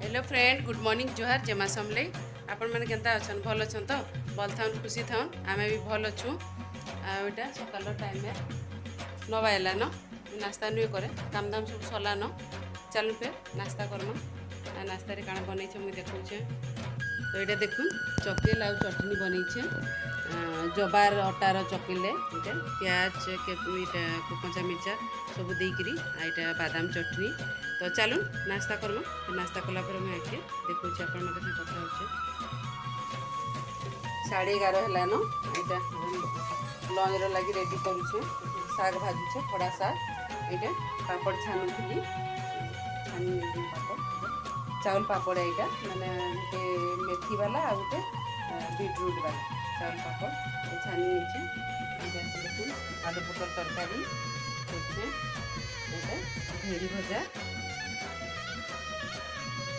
Hello friend good morning जोहार जेमा समले आपण मैंने केंता अछन भल अछन तो भल थाउन खुशी थाउन आमे भी भल अछु आटा सकाल टाइम में 9 बजला न नास्ता नुए करे काम दाम सब सरला न चलू फिर नास्ता करमा नास्ता रे काना बनै छे मुई देखौ छे तो एटा देखुन चकलेट आउ चटनी बनै छे जबार अटार चकले इटा प्याज के इटा कच्चा मिर्चा सब देकरी आइटा बादाम चटनी तो चलू नास्ता करमा नास्ता कला पर मैं आके देखो आपण मन कथा होचे 11:30 हला न एटा लंच रो लागि रेडी करू छे साग भाजी छे थोड़ा सा एटा पापड़ छानु थी छानी पापड़ चावल पापड़ एटा माने के मेथी वाला आ उते बीटरूट वाला चावल पापड़ छानी छे एटा देखो आलू पटल तरकारी होचे एटा भेड़ी भजा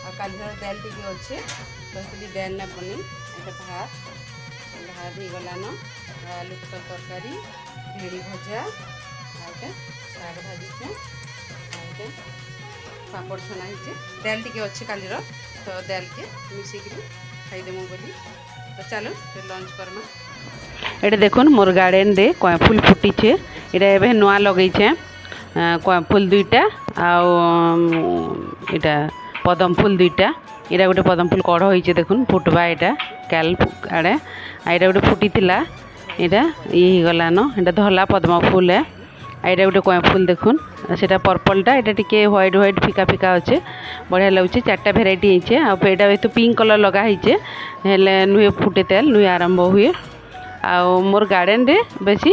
आ कालीर दाल टिके अच्छे कहली दाल ना बनी एटा भात ही गला न आलू पटल तरकारी भेड़ी भजा आटा साग भाजी छे आटा पापड़ छना हिचे दाल टिके अच्छे कालीर तो दाल के मिसे के खाई देमु बोली तो चलो फिर लंच करमा एटा देखुन मोर गार्डन रे कोय फूल फुटी छे एटा एबे नवा लगई छे कोय फूल दुईटा आ एटा पदम फूल दुईटा एटा गोटे पदम फूल कढ़ होइछे देखुन फुटबा एटा काल आड़े एटा गोटे फुटी थिला एटा ये गला न एटा धला पद्म फूल है एटा गोटे कोय फूल देखुन सेटा पर्पलटा एटा टिके व्हाइट व्हाइट फिका फिका अच्छे बढ़िया लगुचे चारटा भेराइटी होइछे आ एटा तो पिंक कलर लगा होइछे हेले नुए फुटे तेल नुए आरंभ हुए आ मोर गार्डन रे बेसी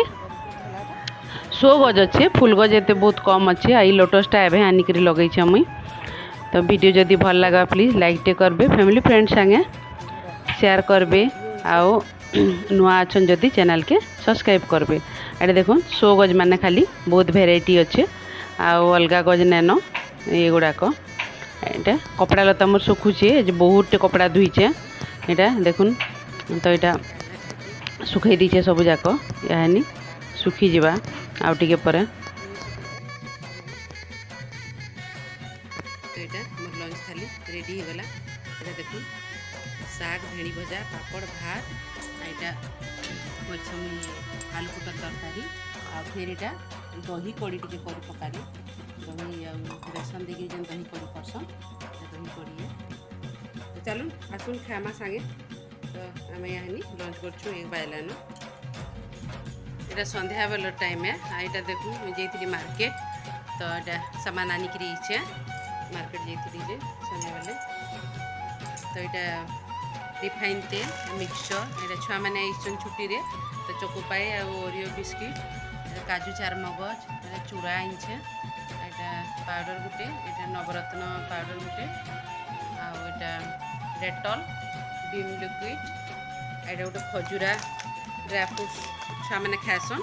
सो गज अच्छे फूल गज एते बहुत कम अच्छे आई लोटसटा एबे आनिक लगे मुई तो वीडियो जदि भल लगा प्लीज लाइक टे करबे फैमिली फ्रेंड संगे शेयर करबे आओ नुआ अच्छन जदि चैनल के सब्सक्राइब करबे एटे देखो सो गज माने खाली बहुत भेराइटी अच्छे आओ अलगा गज नेन ये गुड़ाक एटा कपड़ा लता मोर सुखुचे बहुत कपड़ा धुईचे एटा देखुन तो यहाँ सुखई दीचे सब जाक यानी सुखी जीवा आउ टिके परे तो यहाँ मोर लंच थाली रेडी हो गला एटा देखुन साग भेड़ी भजा पापड़ भात एटा मछमी आलू पटल तरकारी आ फिर एटा दही कड़ी टिके कर पकारी दही आ बेसन देके जन दही कड़ी करसन दही कड़ी तो चलू आसुन खामा संगे तो आम यहाँ लंच करछु 1 बजला न एटा संध्या बेल टाइम है एटा देखू मुझे मार्केट तो एटा सामान आनिक इच्छे मार्केट जाइए संध्या बेले तो यहाँ रिफाइन तेल मिक्सचर एटा छुआ मैंने आइछन छुट्टी रे तो चोकोपाई आ ओरियो बिस्किट काजू चारमगज चूड़ा आइछे एटा पाउडर गुटे एटा नवरत्न पाउडर गुटे आ डेटॉल बीम लिक्विड एटा गोटे खजुरा ड्राई फ्रूट्स छुआ मैंने खाएसन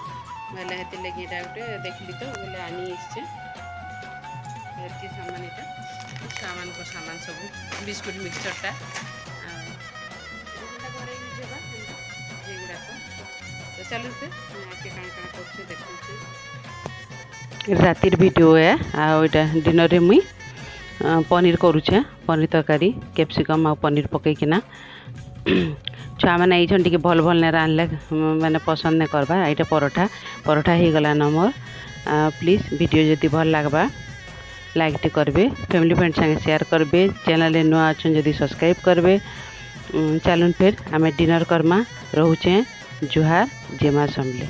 बोले हेती लगे एटा गोटे देखली तो बोले आनी आइछे एती सामान एटा सामान को सामान सब बिस्कुट मिक्सचरटा घरे यूज होगा ये तो चलो से आके काण काण करछे देखछे रातिर वीडियो है आ ओटा डिनर रे मुई पनीर करूछे पनीर तरकारी कैप्सिकम आ पनीर पकई किना छुआ मैंने ये टिके भल भल ने रानले मैंने पसंद नहीं करबा एटा परोठा परोठा ही गला न मोर प्लीज वीडियो जदि भल लागबा लाइक टे करबे फैमिली फ्रेंड संगे शेयर करबे चैनल नुआ अच्छन जदि सब्सक्राइब करबे चलून फिर आमे डिनर करमा रहूचे जुहार जेमा समले।